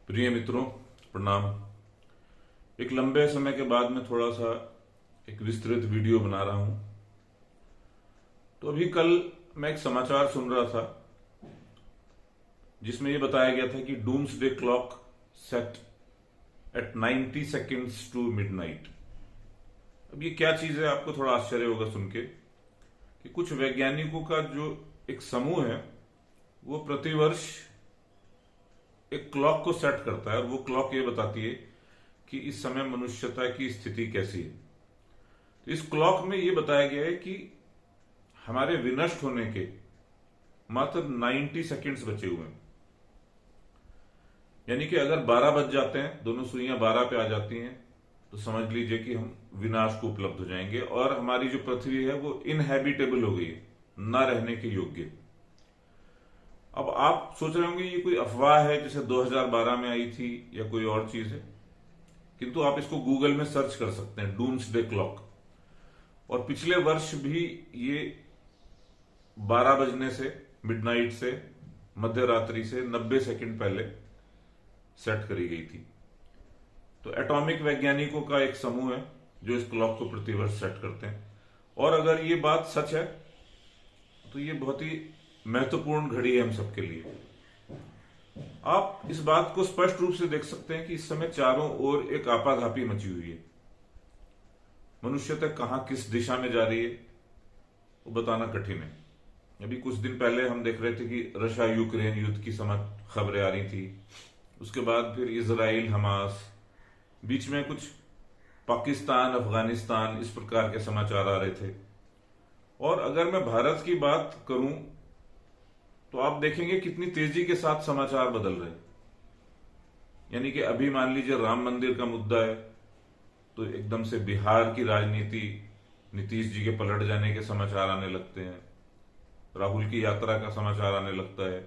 प्रिय मित्रों, प्रणाम। एक लंबे समय के बाद मैं थोड़ा सा एक विस्तृत वीडियो बना रहा हूं। तो अभी कल मैं एक समाचार सुन रहा था जिसमें यह बताया गया था कि doomsday clock set at 90 seconds to midnight. अब ये क्या चीज है, आपको थोड़ा आश्चर्य होगा सुन के कि कुछ वैज्ञानिकों का जो एक समूह है वो प्रतिवर्ष एक क्लॉक को सेट करता है और वो क्लॉक ये बताती है कि इस समय मनुष्यता की स्थिति कैसी है। तो इस क्लॉक में ये बताया गया है कि हमारे विनष्ट होने के मात्र 90 सेकेंड्स बचे हुए हैं। यानी कि अगर 12 बज जाते हैं, दोनों सुइयां 12 पे आ जाती हैं, तो समझ लीजिए कि हम विनाश को उपलब्ध हो जाएंगे और हमारी जो पृथ्वी है वो इनहैबिटेबल हो गई है, न रहने के योग्य। अब आप सोच रहे होंगे ये कोई अफवाह है जैसे 2012 में आई थी या कोई और चीज है, किंतु आप इसको गूगल में सर्च कर सकते हैं, डूम्सडे क्लॉक। और पिछले वर्ष भी ये 12 बजने से, मिडनाइट से, मध्य रात्रि से 90 सेकंड पहले सेट करी गई थी। तो एटॉमिक वैज्ञानिकों का एक समूह है जो इस क्लॉक को प्रतिवर्ष सेट करते हैं। और अगर ये बात सच है तो ये बहुत ही महत्वपूर्ण घड़ी है हम सबके लिए। आप इस बात को स्पष्ट रूप से देख सकते हैं कि इस समय चारों ओर एक आपाधापी मची हुई है। मनुष्यता कहां किस दिशा में जा रही है वो बताना कठिन है। अभी कुछ दिन पहले हम देख रहे थे कि रशिया यूक्रेन युद्ध की खबरें आ रही थी, उसके बाद फिर इजराइल हमास, बीच में कुछ पाकिस्तान अफगानिस्तान, इस प्रकार के समाचार आ रहे थे। और अगर मैं भारत की बात करूं तो आप देखेंगे कितनी तेजी के साथ समाचार बदल रहे हैं। यानी कि अभी मान लीजिए राम मंदिर का मुद्दा है तो एकदम से बिहार की राजनीति, नीतीश जी के पलट जाने के समाचार आने लगते हैं, राहुल की यात्रा का समाचार आने लगता है।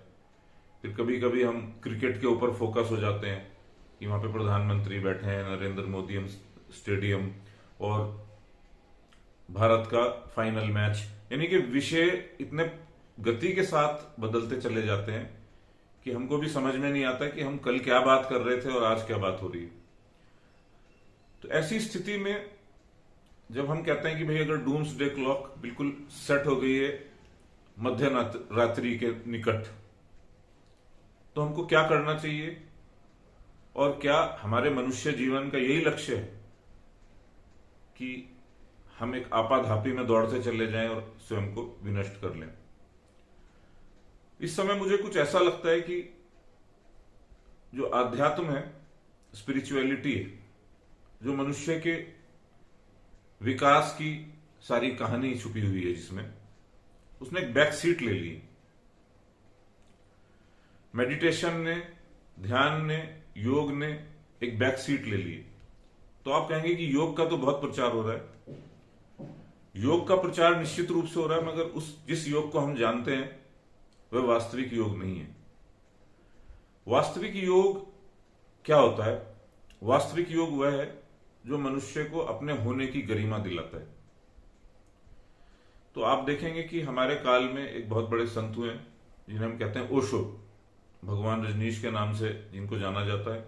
फिर कभी कभी हम क्रिकेट के ऊपर फोकस हो जाते हैं कि वहां पे प्रधानमंत्री बैठे हैं, नरेंद्र मोदी स्टेडियम, और भारत का फाइनल मैच। यानी कि विषय इतने गति के साथ बदलते चले जाते हैं कि हमको भी समझ में नहीं आता कि हम कल क्या बात कर रहे थे और आज क्या बात हो रही है। तो ऐसी स्थिति में जब हम कहते हैं कि भाई अगर डूम्सडे क्लॉक बिल्कुल सेट हो गई है मध्य रात्रि के निकट, तो हमको क्या करना चाहिए और क्या हमारे मनुष्य जीवन का यही लक्ष्य है कि हम एक आपाधापी में दौड़ते चले जाएं और स्वयं को विनष्ट कर लें। इस समय मुझे कुछ ऐसा लगता है कि जो आध्यात्म है, स्पिरिचुअलिटी है, जो मनुष्य के विकास की सारी कहानी छुपी हुई है, जिसमें उसने एक बैक सीट ले ली। मेडिटेशन ने, ध्यान ने, योग ने एक बैक सीट ले ली। तो आप कहेंगे कि योग का तो बहुत प्रचार हो रहा है। योग का प्रचार निश्चित रूप से हो रहा है, मगर उस जिस योग को हम जानते हैं वह वास्तविक योग नहीं है। वास्तविक योग क्या होता है? वास्तविक योग वह है जो मनुष्य को अपने होने की गरिमा दिलाता है। तो आप देखेंगे कि हमारे काल में एक बहुत बड़े संत हुए जिन्हें हम कहते हैं ओशो, भगवान रजनीश के नाम से जिनको जाना जाता है।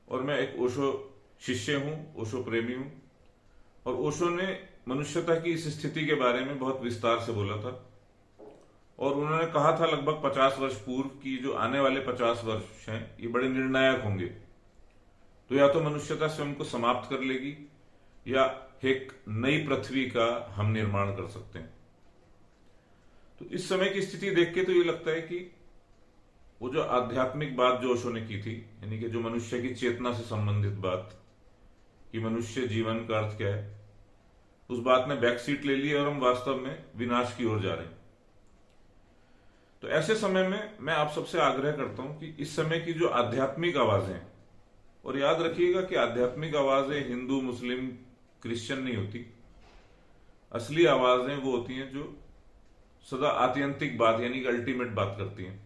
और मैं एक ओशो शिष्य हूं, ओशो प्रेमी हूं। और ओशो ने मनुष्यता की इस स्थिति के बारे में बहुत विस्तार से बोला था। और उन्होंने कहा था लगभग 50 वर्ष पूर्व की जो आने वाले 50 वर्ष हैं ये बड़े निर्णायक होंगे। तो या तो मनुष्यता स्वयं को समाप्त कर लेगी या एक नई पृथ्वी का हम निर्माण कर सकते हैं। तो इस समय की स्थिति देख के तो ये लगता है कि वो जो आध्यात्मिक बात जो ओशो ने की थी, यानी कि जो मनुष्य की चेतना से संबंधित बात कि मनुष्य जीवन का अर्थ क्या है, उस बात ने बैक सीट ले ली और हम वास्तव में विनाश की ओर जा रहे हैं। तो ऐसे समय में मैं आप सबसे आग्रह करता हूं कि इस समय की जो आध्यात्मिक आवाजें, और याद रखिएगा कि आध्यात्मिक आवाजें हिंदू, मुस्लिम, क्रिश्चियन नहीं होती। असली आवाजें वो होती हैं जो सदा आत्यंतिक बात यानी कि अल्टीमेट बात करती हैं।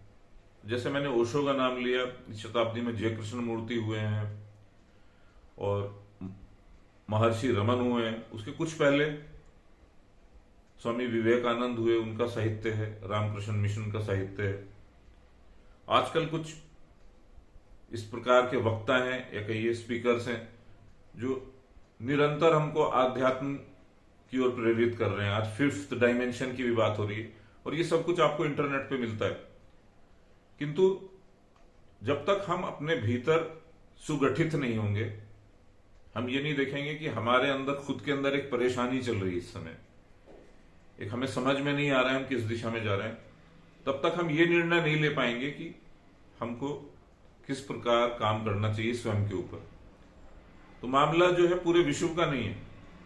जैसे मैंने ओशो का नाम लिया, इस शताब्दी में जय कृष्ण मूर्ति हुए हैं और महर्षि रमन हुए हैं। उसके कुछ पहले स्वामी विवेकानंद हुए, उनका साहित्य है, रामकृष्ण मिशन का साहित्य है। आजकल कुछ इस प्रकार के वक्ता हैं या कहिए स्पीकर्स हैं जो निरंतर हमको आध्यात्म की ओर प्रेरित कर रहे हैं। आज 5th डायमेंशन की भी बात हो रही है और ये सब कुछ आपको इंटरनेट पे मिलता है। किंतु जब तक हम अपने भीतर सुगठित नहीं होंगे, हम ये नहीं देखेंगे कि हमारे अंदर खुद के अंदर एक परेशानी चल रही है इस समय, एक हमें समझ में नहीं आ रहा है हम किस दिशा में जा रहे हैं, तब तक हम ये निर्णय नहीं ले पाएंगे कि हमको किस प्रकार काम करना चाहिए स्वयं के ऊपर। तो मामला जो है पूरे विश्व का नहीं है,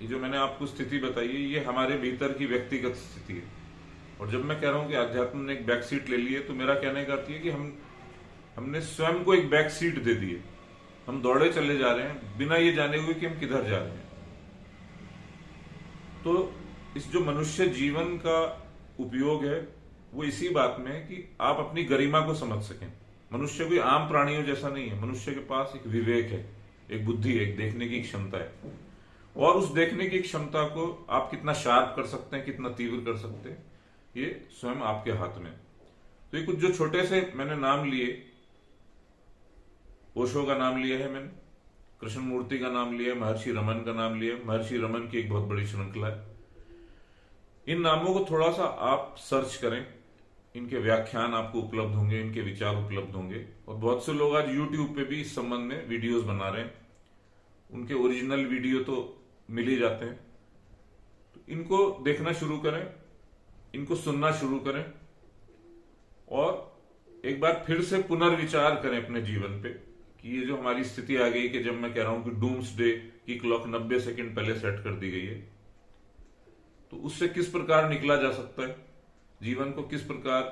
ये जो मैंने आपको स्थिति बताई है ये हमारे भीतर की व्यक्तिगत स्थिति है। और जब मैं कह रहा हूं कि अध्यात्म ने एक बैक सीट ले ली है, तो मेरा कहने का अर्थ है कि हमने स्वयं को एक बैक सीट दे दी है। हम दौड़े चले जा रहे हैं बिना ये जाने हुए कि हम किधर जा रहे हैं। तो इस जो मनुष्य जीवन का उपयोग है वो इसी बात में है कि आप अपनी गरिमा को समझ सकें। मनुष्य कोई आम प्राणियों जैसा नहीं है, मनुष्य के पास एक विवेक है, एक बुद्धि है, एक देखने की क्षमता है। और उस देखने की क्षमता को आप कितना शार्प कर सकते हैं, कितना तीव्र कर सकते हैं, ये स्वयं आपके हाथ में। तो ये कुछ जो छोटे से मैंने नाम लिए, ओशो का नाम लिया है मैंने, कृष्णमूर्ति का नाम लिया है, महर्षि रमन का नाम लिया है। महर्षि रमन की एक बहुत बड़ी श्रृंखला है। इन नामों को थोड़ा सा आप सर्च करें, इनके व्याख्यान आपको उपलब्ध होंगे, इनके विचार उपलब्ध होंगे। और बहुत से लोग आज यूट्यूब पे भी इस संबंध में वीडियोस बना रहे हैं, उनके ओरिजिनल वीडियो तो मिल ही जाते हैं। तो इनको देखना शुरू करें, इनको सुनना शुरू करें और एक बार फिर से पुनर्विचार करें अपने जीवन पे कि ये जो हमारी स्थिति आ गई कि जब मैं कह रहा हूं कि डूम्सडे की क्लॉक 90 सेकंड पहले सेट कर दी गई है, तो उससे किस प्रकार निकला जा सकता है, जीवन को किस प्रकार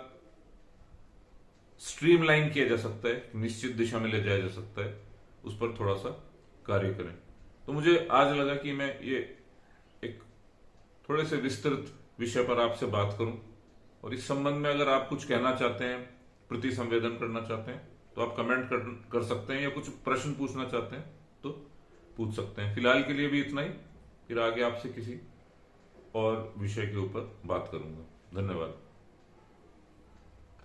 स्ट्रीमलाइन किया जा सकता है, निश्चित दिशा में ले जाया जा सकता है, उस पर थोड़ा सा कार्य करें। तो मुझे आज लगा कि मैं ये एक थोड़े से विस्तृत विषय पर आपसे बात करूं। और इस संबंध में अगर आप कुछ कहना चाहते हैं, प्रति संवेदन करना चाहते हैं, तो आप कमेंट कर सकते हैं, या कुछ प्रश्न पूछना चाहते हैं तो पूछ सकते हैं। फिलहाल के लिए भी इतना ही, फिर आगे आपसे किसी और विषय के ऊपर बात करूंगा। धन्यवाद।